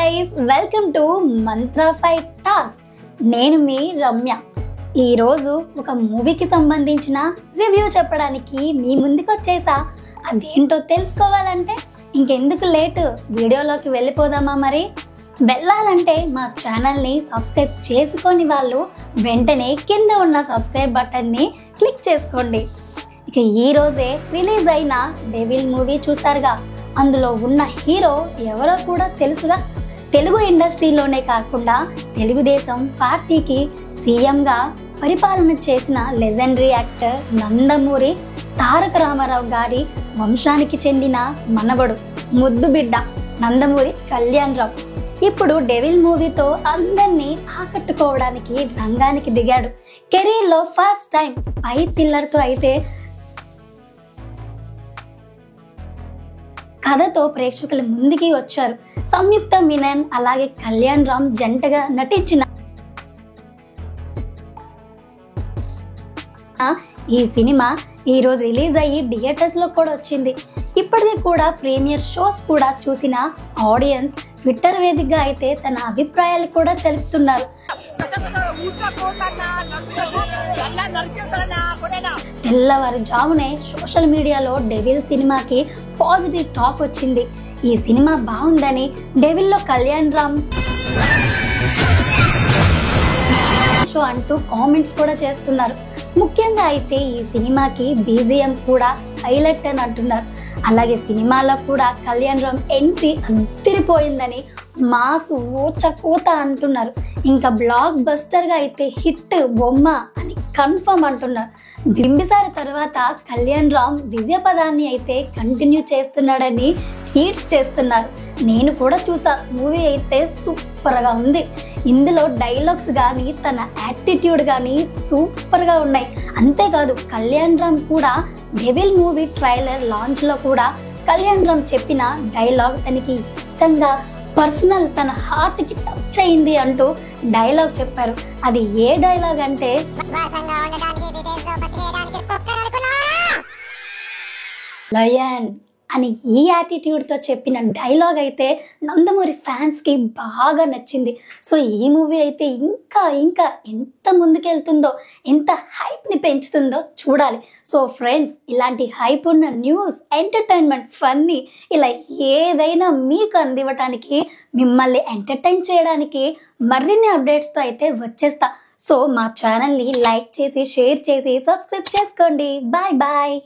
Guys, welcome to Mantra fight talks. నేను మీ రమ్య. ఈరోజు ఒక మూవీకి సంబంధించిన రివ్యూ చెప్పడానికి మీ ముందుకు వచ్చేసా. అదేంటో తెలుసుకోవాలంటే ఇంకెందుకు లేటు, వీడియోలోకి వెళ్ళిపోదామా? మరి వెళ్ళాలంటే మా ఛానల్ని సబ్స్క్రైబ్ చేసుకొని వాళ్ళు వెంటనే కింద ఉన్న సబ్స్క్రైబ్ బటన్ని క్లిక్ చేసుకోండి. ఇక ఈరోజే రిలీజ్ అయిన డెవిల్ మూవీ చూసారుగా. అందులో ఉన్న హీరో ఎవరో కూడా తెలుసుగా. తెలుగు ఇండస్ట్రీలోనే కాకుండా తెలుగుదేశం పార్టీకి సీఎంగా పరిపాలన చేసిన లెజెండరీ యాక్టర్ నందమూరి తారక రామారావు గారి వంశానికి చెందిన మనవడు, ముద్దు బిడ్డ నందమూరి కళ్యాణ్ రావు ఇప్పుడు డెవిల్ మూవీతో అందరినీ ఆకట్టుకోవడానికి రంగానికి దిగాడు. కెరీర్లో ఫస్ట్ టైం స్పై థ్రిల్లర్తో అయితే కథతో ప్రేక్షకుల ముందుకి వచ్చారు. సంయుక్త మీనన్ అలాగే కళ్యాణ్ రామ్ జంటగా నటించిన ఈ సినిమా ఈరోజు రిలీజ్ అయ్యి థియేటర్స్ లో కూడా వచ్చింది. ఇప్పటికీ కూడా ప్రీమియర్ షోస్ కూడా చూసిన ఆడియన్స్ ట్విట్టర్ వేదికగా అయితే తన అభిప్రాయాలు కూడా తెలుపుతున్నారు. తెల్లవారుజామునే సోషల్ మీడియాలో డెవిల్ సినిమాకి పాజిటివ్ టాక్ వచ్చింది. ఈ సినిమా బాగుందని, డెవిల్లో కళ్యాణ్ రామ్ షో అంటూ కామెంట్స్ కూడా చేస్తున్నారు. ముఖ్యంగా అయితే ఈ సినిమాకి బీజిఎం కూడా హైలైట్ అని అంటున్నారు. అలాగే సినిమాలో కూడా కళ్యాణ్ రామ్ ఎంట్రీ అదిరిపోయిందని, మాసు ఊచకోత అంటున్నారు. ఇంకా బ్లాక్ బస్టర్గా అయితే హిట్ బొమ్మ అని కన్ఫర్మ్ అంటున్నారు. బింబిసార తర్వాత కళ్యాణ్ రామ్ విజయ పదాన్ని అయితే కంటిన్యూ చేస్తున్నాడని ట్వీట్స్ చేస్తున్నారు. నేను కూడా చూసా. మూవీ అయితే సూపర్గా ఉంది. ఇందులో డైలాగ్స్ కానీ తన యాటిట్యూడ్ కానీ సూపర్గా ఉన్నాయి. అంతేకాదు కళ్యాణ్ రామ్ కూడా డెవిల్ మూవీ ట్రైలర్ లాంచ్లో కూడా కళ్యాణ్ రామ్ చెప్పిన డైలాగ్ తనకి ఇష్టంగా, పర్సనల్, తన హార్ట్కి టచ్ అయింది అంటూ డైలాగ్ చెప్పారు. అది ఏ డైలాగ్ అంటే, లయన్ అని ఈ యాటిట్యూడ్తో చెప్పిన డైలాగ్ అయితే నందమూరి ఫ్యాన్స్కి బాగా నచ్చింది. సో ఈ మూవీ అయితే ఇంకా ఇంకా ఎంత ముందుకెళ్తుందో, ఎంత హైప్ని పెంచుతుందో చూడాలి. సో ఫ్రెండ్స్, ఇలాంటి హైప్ ఉన్న న్యూస్, ఎంటర్టైన్మెంట్, ఫన్నీ ఇలా ఏదైనా మీకు అందివ్వటానికి, మిమ్మల్ని ఎంటర్టైన్ చేయడానికి మరిన్ని అప్డేట్స్తో అయితే వచ్చేస్తా. సో మా ఛానల్ని లైక్ చేసి, షేర్ చేసి, సబ్స్క్రైబ్ చేసుకోండి. Bye bye.